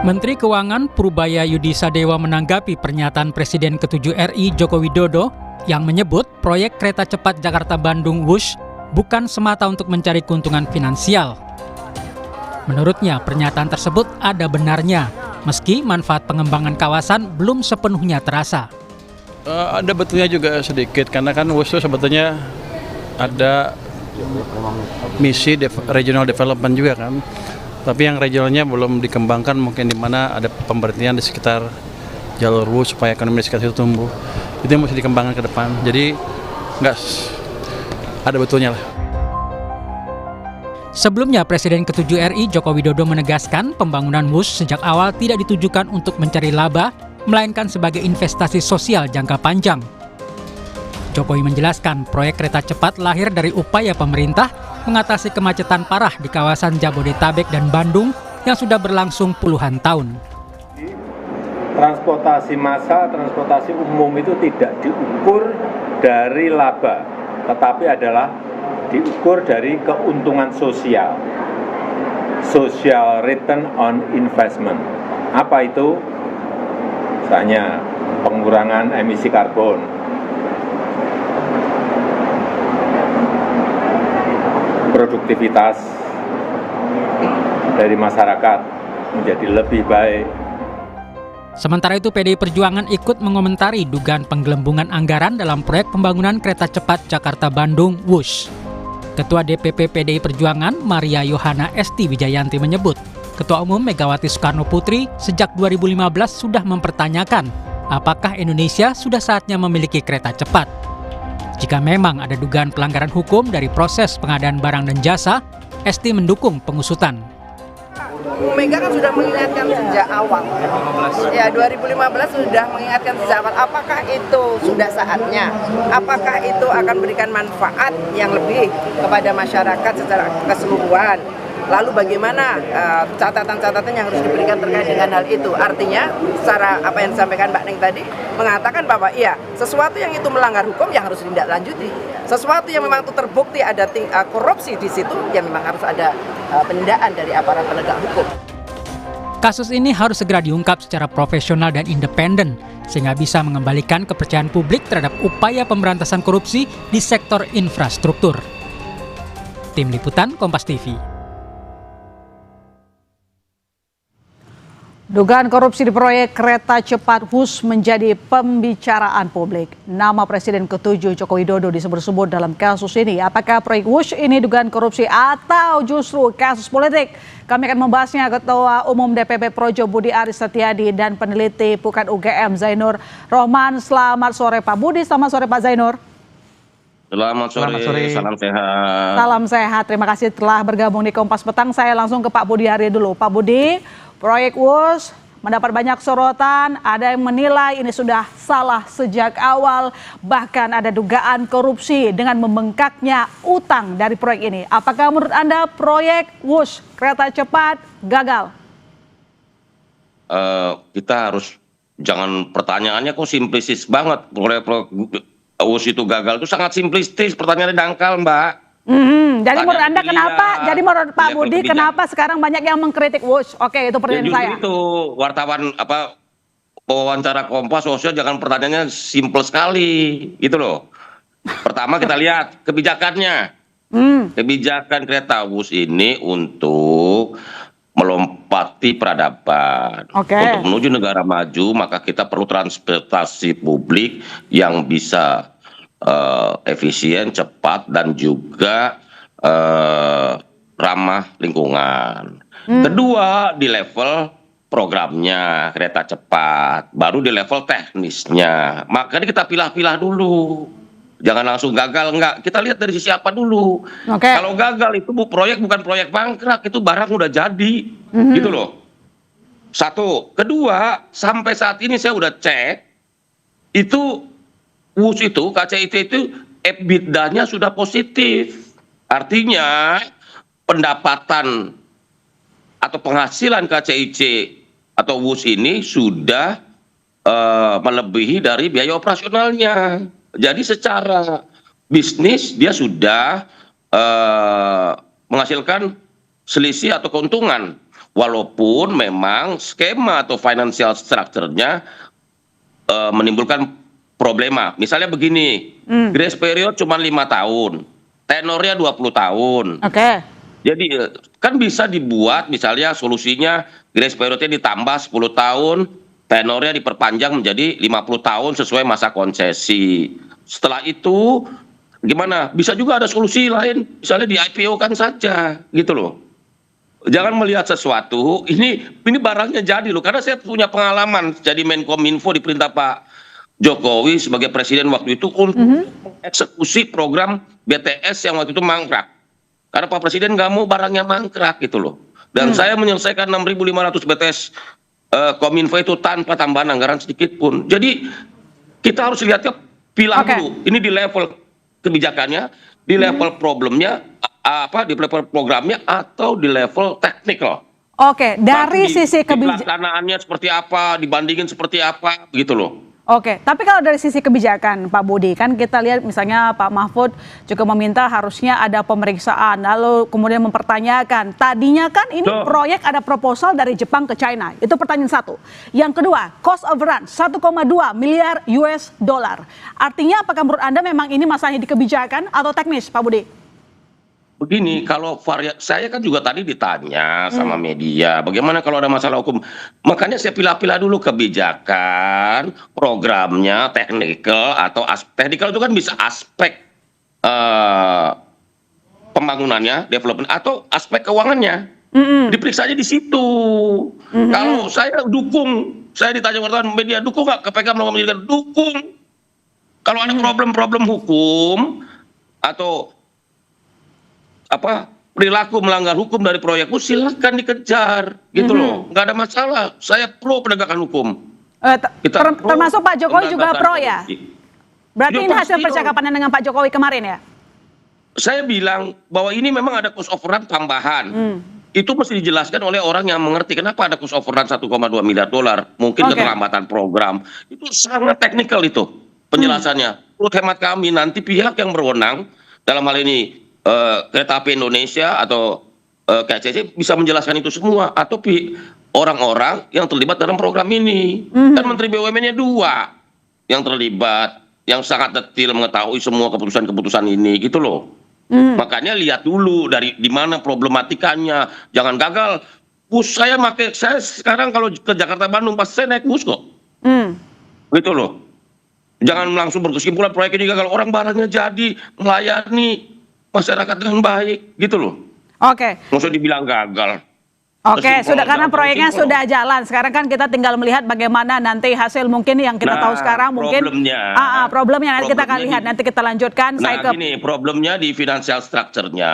Menteri Keuangan Purbaya Yudi Sadewa menanggapi pernyataan Presiden ke-7 RI Joko Widodo yang menyebut proyek kereta cepat Jakarta-Bandung Wush bukan semata untuk mencari keuntungan finansial. Menurutnya, pernyataan tersebut ada benarnya, meski manfaat pengembangan kawasan belum sepenuhnya terasa. Ada betulnya juga sedikit, karena kan Wush itu sebetulnya ada misi regional development juga kan. Tapi yang regionalnya belum dikembangkan, mungkin di mana ada pemberhentian di sekitar jalur Wush supaya ekonomi di sekitar itu tumbuh. Itu yang mesti dikembangkan ke depan. Jadi nggak ada betulnya lah. Sebelumnya, Presiden ke-7 RI Joko Widodo menegaskan pembangunan Wush sejak awal tidak ditujukan untuk mencari laba, melainkan sebagai investasi sosial jangka panjang. Jokowi menjelaskan proyek kereta cepat lahir dari upaya pemerintah mengatasi kemacetan parah di kawasan Jabodetabek dan Bandung yang sudah berlangsung puluhan tahun. Transportasi massal, transportasi umum itu tidak diukur dari laba, tetapi adalah diukur dari keuntungan sosial. Social return on investment. Apa itu? Misalnya pengurangan emisi karbon, produktivitas dari masyarakat menjadi lebih baik. Sementara itu, PDI Perjuangan ikut mengomentari dugaan penggelembungan anggaran dalam proyek pembangunan kereta cepat Jakarta-Bandung Wush. Ketua DPP PDI Perjuangan Maria Yohana Esti Wijayanti menyebut, Ketua Umum Megawati Soekarno Putri sejak 2015 sudah mempertanyakan apakah Indonesia sudah saatnya memiliki kereta cepat. Jika memang ada dugaan pelanggaran hukum dari proses pengadaan barang dan jasa, Esti mendukung pengusutan. Bu Mega kan sudah mengingatkan sejak awal. Ya, 2015 sudah mengingatkan sejak awal. Apakah itu sudah saatnya? Apakah itu akan memberikan manfaat yang lebih kepada masyarakat secara keseluruhan? Lalu bagaimana catatan-catatan yang harus diberikan terkait dengan hal itu? Artinya, secara apa yang disampaikan Mbak Neng tadi, mengatakan bahwa iya, sesuatu yang itu melanggar hukum ya harus ditindaklanjuti. Sesuatu yang memang itu terbukti ada korupsi di situ, ya memang harus ada penindakan dari aparat penegak hukum. Kasus ini harus segera diungkap secara profesional dan independen, sehingga bisa mengembalikan kepercayaan publik terhadap upaya pemberantasan korupsi di sektor infrastruktur. Tim Liputan Kompas TV. Dugaan korupsi di proyek kereta cepat Wush menjadi pembicaraan publik. Nama Presiden ke-7 Joko Widodo disebut-sebut dalam kasus ini. Apakah proyek Wush ini dugaan korupsi atau justru kasus politik? Kami akan membahasnya Ketua Umum DPP Projo Budi Aris Setiadi dan peneliti Pukat UGM Zainur Rohman. Selamat sore Pak Budi, selamat sore Pak Zainur. Selamat sore, salam sehat. Salam sehat, terima kasih telah bergabung di Kompas Petang. Saya langsung ke Pak Budi Ari dulu. Pak Budi, proyek Wush mendapat banyak sorotan, ada yang menilai ini sudah salah sejak awal, bahkan ada dugaan korupsi dengan membengkaknya utang dari proyek ini. Apakah menurut Anda proyek Wush kereta cepat gagal? Kita harus, jangan pertanyaannya kok simplistis banget. Proyek Wush itu gagal itu sangat simplistis, pertanyaannya dangkal, Mbak. Jadi menurut Anda kenapa? Jadi menurut Pak Budi kenapa sekarang banyak yang mengkritik Wush? Oke, itu pertanyaan saya. Itu wartawan wawancara Kompas sosial, jangan pertanyaannya simpel sekali, gitu loh. Pertama kita lihat kebijakannya. Kebijakan kereta Wush ini untuk melompati peradaban. Untuk menuju negara maju, maka kita perlu transportasi publik yang bisa efisien, cepat, dan juga ramah lingkungan. Kedua, di level programnya kereta cepat, baru di level teknisnya. Makanya kita pilah-pilah dulu. Jangan langsung gagal, enggak. Kita lihat dari sisi apa dulu. Kalau gagal itu proyek bukan proyek bangkrak, itu barang udah jadi. Gitu loh. Satu. Kedua, sampai saat ini saya udah cek, itu Wush itu, KCIT itu EBITDA-nya sudah positif. Artinya pendapatan atau penghasilan KCIC atau Wush ini sudah melebihi dari biaya operasionalnya. Jadi secara bisnis dia sudah menghasilkan selisih atau keuntungan. Walaupun memang skema atau financial structure-nya menimbulkan problema. Misalnya begini, grace period cuma 5 tahun, tenornya 20 tahun. Oke. Jadi kan bisa dibuat misalnya solusinya grace periodnya ditambah 10 tahun, tenornya diperpanjang menjadi 50 tahun sesuai masa konsesi. Setelah itu gimana? Bisa juga ada solusi lain, misalnya di IPO kan saja, gitu loh. Jangan melihat sesuatu, ini barangnya jadi loh, karena saya punya pengalaman jadi Menkominfo di perintah Pak Jokowi sebagai presiden waktu itu untuk mengeksekusi program BTS yang waktu itu mangkrak. Karena Pak Presiden nggak mau barangnya mangkrak gitu loh. Dan saya menyelesaikan 6.500 BTS Kominfo itu tanpa tambahan anggaran sedikit pun. Jadi kita harus lihatnya pilah dulu. Ini di level kebijakannya, di level problemnya, di level programnya atau di level teknikal. Oke, dari sisi kebijakan pelaksanaannya seperti apa, dibandingin seperti apa, gitu loh. Oke, tapi kalau dari sisi kebijakan Pak Budi, kan kita lihat misalnya Pak Mahfud juga meminta harusnya ada pemeriksaan, lalu kemudian mempertanyakan, tadinya kan ini proyek ada proposal dari Jepang ke China, itu pertanyaan satu. Yang kedua, cost overrun 1,2 miliar US dollar. Artinya apakah menurut Anda memang ini masalahnya di kebijakan atau teknis, Pak Budi? Begini, kalau saya kan juga tadi ditanya sama media, bagaimana kalau ada masalah hukum? Makanya saya pilah-pilah dulu kebijakan, programnya, teknikal atau teknikal itu kan bisa aspek pembangunannya, development atau aspek keuangannya. Diperiksa aja di situ. Kalau saya dukung, saya ditanya wartawan media, dukung nggak KPK melakukan penyidikan? Dukung. Kalau ada problem-problem hukum atau perilaku melanggar hukum dari proyekku, silahkan dikejar gitu loh, nggak ada masalah. Saya pro penegakan hukum. Termasuk Pak Jokowi juga pro ya? Berarti ini hasil percakapan dengan Pak Jokowi kemarin ya? Saya bilang bahwa ini memang ada cost overrun tambahan. Itu mesti dijelaskan oleh orang yang mengerti kenapa ada cost overrun 1,2 miliar dolar. Mungkin keterlambatan program. Itu sangat teknikal itu penjelasannya. Menurut hemat kami nanti pihak yang berwenang dalam hal ini Kereta Api Indonesia atau KCC bisa menjelaskan itu semua, atau orang-orang yang terlibat dalam program ini. Dan Menteri BUMN-nya 2 yang terlibat, yang sangat detail mengetahui semua keputusan-keputusan ini gitu loh. Makanya lihat dulu dari di mana problematikanya, jangan gagal. Saya sekarang kalau ke Jakarta Bandung pas saya naik bus kok. Gitu loh. Jangan langsung berkesimpulan proyek ini gagal, orang barangnya jadi, melayani masyarakat dengan baik gitu loh. Oke. Nggak usah dibilang gagal. Oke, sudah karena proyeknya sudah jalan. Sekarang kan kita tinggal melihat bagaimana nanti hasil mungkin yang kita tahu sekarang mungkin. Problemnya nanti kita akan lihat, nanti kita lanjutkan. Gini, problemnya di financial structure-nya.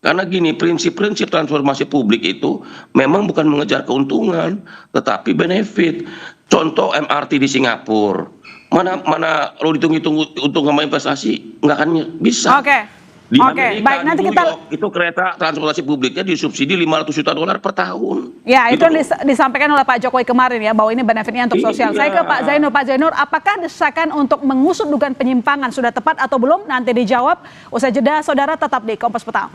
Karena gini, prinsip-prinsip transformasi publik itu memang bukan mengejar keuntungan, tetapi benefit. Contoh MRT di Singapura. Mana kalau dihitung-hitung untung sama investasi nggak akan bisa. Di Amerika, baik, nanti di New kita York, itu kereta transportasi publiknya disubsidi 500 juta dolar per tahun. Ya, itu disampaikan oleh Pak Jokowi kemarin ya, bahwa ini benefitnya untuk sosial. Saya ke Pak Zainur. Pak Zainur, apakah desakan untuk mengusut dugaan penyimpangan sudah tepat atau belum? Nanti dijawab. Usai jeda, saudara tetap di Kompas Petang.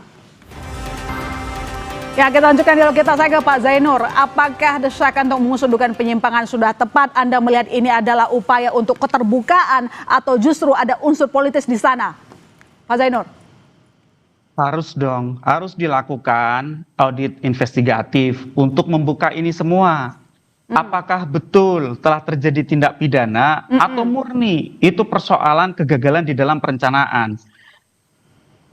Ya, kita lanjutkan dialog kita. Saya ke Pak Zainur. Apakah desakan untuk mengusut dugaan penyimpangan sudah tepat? Anda melihat ini adalah upaya untuk keterbukaan atau justru ada unsur politis di sana? Pak Zainur. Harus dong, harus dilakukan audit investigatif untuk membuka ini semua. Apakah betul telah terjadi tindak pidana atau murni itu persoalan kegagalan di dalam perencanaan.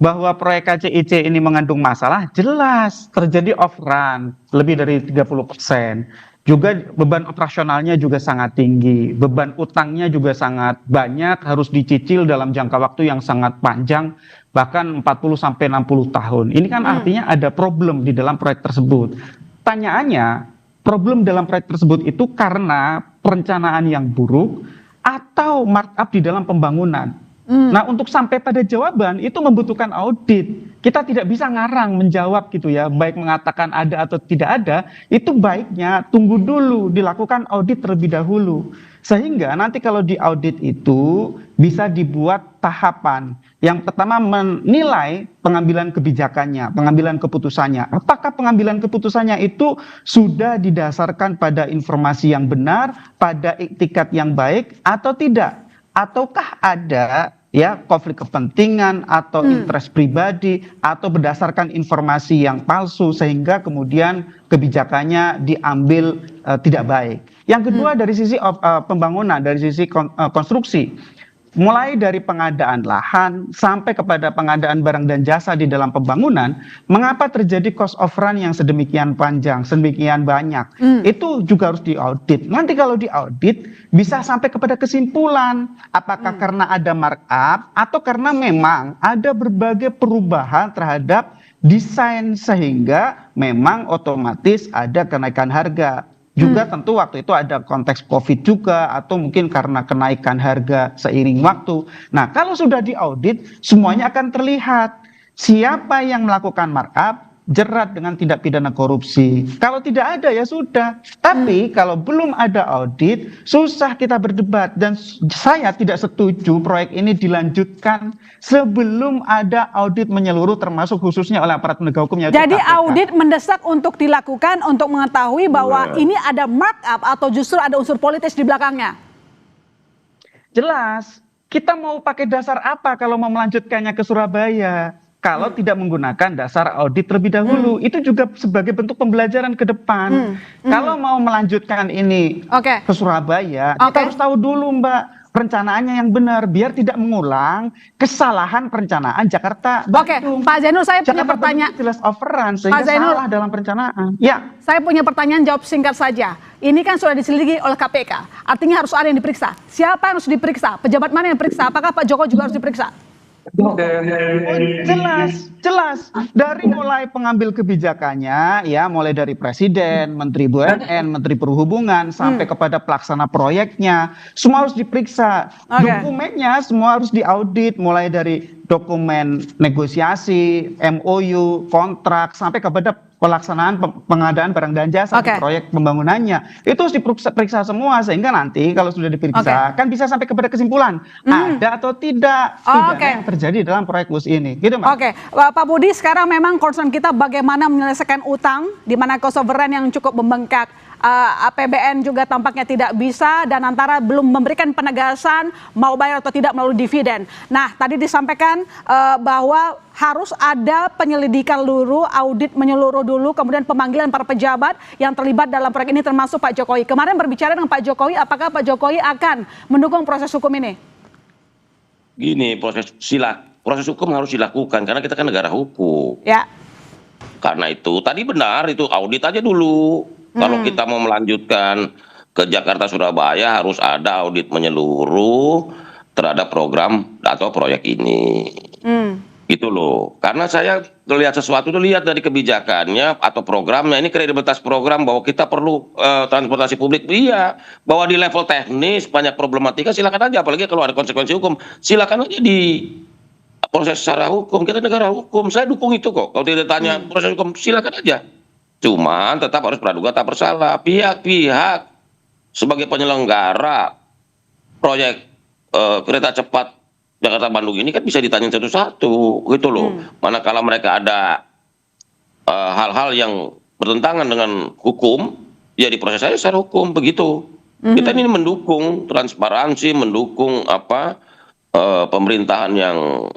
Bahwa proyek KCIC ini mengandung masalah, jelas terjadi overrun lebih dari 30%. Juga beban operasionalnya juga sangat tinggi, beban utangnya juga sangat banyak, harus dicicil dalam jangka waktu yang sangat panjang, bahkan 40-60 tahun. Ini kan artinya ada problem di dalam proyek tersebut. Pertanyaannya, problem dalam proyek tersebut itu karena perencanaan yang buruk atau markup di dalam pembangunan. Nah, untuk sampai pada jawaban itu membutuhkan audit. Kita tidak bisa ngarang menjawab gitu ya, baik mengatakan ada atau tidak ada, itu baiknya tunggu dulu, dilakukan audit terlebih dahulu. Sehingga nanti kalau di audit itu bisa dibuat tahapan. Yang pertama menilai pengambilan kebijakannya, pengambilan keputusannya. Apakah pengambilan keputusannya itu sudah didasarkan pada informasi yang benar, pada iktikat yang baik atau tidak? Ataukah ada ya konflik kepentingan atau interest pribadi atau berdasarkan informasi yang palsu sehingga kemudian kebijakannya diambil tidak baik. Yang kedua dari sisi pembangunan, dari sisi konstruksi, mulai dari pengadaan lahan sampai kepada pengadaan barang dan jasa di dalam pembangunan, mengapa terjadi cost of run yang sedemikian panjang, sedemikian banyak? Itu juga harus diaudit. Nanti kalau diaudit bisa sampai kepada kesimpulan apakah karena ada markup atau karena memang ada berbagai perubahan terhadap desain sehingga memang otomatis ada kenaikan harga. Juga tentu waktu itu ada konteks COVID juga atau mungkin karena kenaikan harga seiring waktu. Nah, kalau sudah diaudit semuanya akan terlihat siapa yang melakukan markup, jerat dengan tindak pidana korupsi. Kalau tidak ada ya sudah. Tapi kalau belum ada audit, susah kita berdebat. Dan saya tidak setuju proyek ini dilanjutkan sebelum ada audit menyeluruh termasuk khususnya oleh aparat penegak hukum. Jadi audit mendesak untuk dilakukan untuk mengetahui bahwa ini ada markup atau justru ada unsur politis di belakangnya. Jelas. Kita mau pakai dasar apa kalau mau melanjutkannya ke Surabaya? Kalau tidak menggunakan dasar audit terlebih dahulu, itu juga sebagai bentuk pembelajaran ke depan. Kalau mau melanjutkan ini ke Surabaya, kita harus tahu dulu Mbak perencanaannya yang benar, biar tidak mengulang kesalahan perencanaan Jakarta Bandung. Pak Zainul, saya punya pertanyaan. Jelas overrun sehingga salah dalam perencanaan. Ya. Saya punya pertanyaan, jawab singkat saja. Ini kan sudah diselidiki oleh KPK, artinya harus ada yang diperiksa. Siapa yang harus diperiksa? Pejabat mana yang diperiksa? Apakah Pak Joko juga harus diperiksa? Jelas dari mulai pengambil kebijakannya ya, mulai dari presiden, menteri BUMN, menteri perhubungan sampai kepada pelaksana proyeknya semua harus diperiksa. Dokumennya semua harus diaudit mulai dari dokumen negosiasi, MOU, kontrak sampai kepada pelaksanaan pengadaan barang dan jasa proyek pembangunannya. Itu harus diperiksa semua sehingga nanti kalau sudah diperiksa kan bisa sampai kepada kesimpulan ada atau tidak pidana yang terjadi dalam proyek WUS ini. Gitu, Mbak. Pak Budi, sekarang memang concern kita bagaimana menyelesaikan utang di mana cost overrun yang cukup membengkak. APBN juga tampaknya tidak bisa dan antara belum memberikan penegasan mau bayar atau tidak melalui dividen. Nah, tadi disampaikan bahwa harus ada penyelidikan dulu, audit menyeluruh dulu, kemudian pemanggilan para pejabat yang terlibat dalam proyek ini termasuk Pak Jokowi. Kemarin berbicara dengan Pak Jokowi, apakah Pak Jokowi akan mendukung proses hukum ini? Gini, proses hukum harus dilakukan karena kita kan negara hukum. Ya. Karena itu tadi benar itu audit aja dulu. Kalau kita mau melanjutkan ke Jakarta Surabaya harus ada audit menyeluruh terhadap program atau proyek ini. Itu loh. Karena saya melihat sesuatu itu lihat dari kebijakannya atau programnya, ini kredibilitas program bahwa kita perlu transportasi publik. Iya, bahwa di level teknis banyak problematika silakan aja, apalagi kalau ada konsekuensi hukum silakan aja di proses secara hukum. Kita negara hukum, saya dukung itu kok. Kalau tidak tanya proses hukum silakan aja. Cuman tetap harus praduga tak bersalah. Pihak-pihak sebagai penyelenggara proyek kereta cepat Jakarta Bandung ini kan bisa ditanya satu-satu gitu loh. Manakala mereka ada hal-hal yang bertentangan dengan hukum, ya diproses saja secara hukum begitu. Kita ini mendukung transparansi, mendukung pemerintahan yang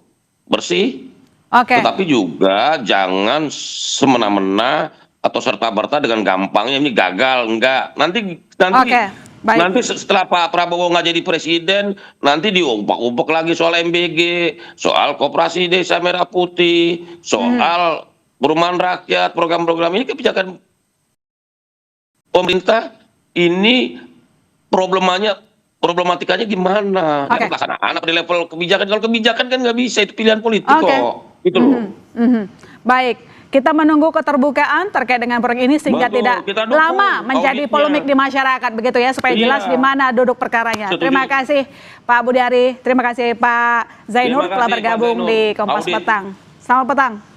bersih. Tetapi juga jangan semena-mena atau serta-merta dengan gampangnya ini gagal, enggak. Nanti setelah Pak Prabowo nggak jadi presiden, nanti diumpak-umpak lagi soal MBG, soal Koperasi Desa Merah Putih, soal perumahan rakyat, program-program ini kebijakan pemerintah ini problematikanya gimana? Pelaksanaan apa di level kebijakan? Kalau kebijakan kan nggak bisa, itu pilihan politik kok. Gitu loh. Baik. Kita menunggu keterbukaan terkait dengan proyek ini sehingga Betul, tidak kita dukung lama menjadi auditnya. polemik di masyarakat begitu ya, supaya jelas di mana duduk perkaranya. Setuju. Terima kasih Pak Budi Ari, terima kasih Pak Zainur Terima telah kasih, Pak bergabung Zainur. di Kompas Audit. Petang. Selamat petang.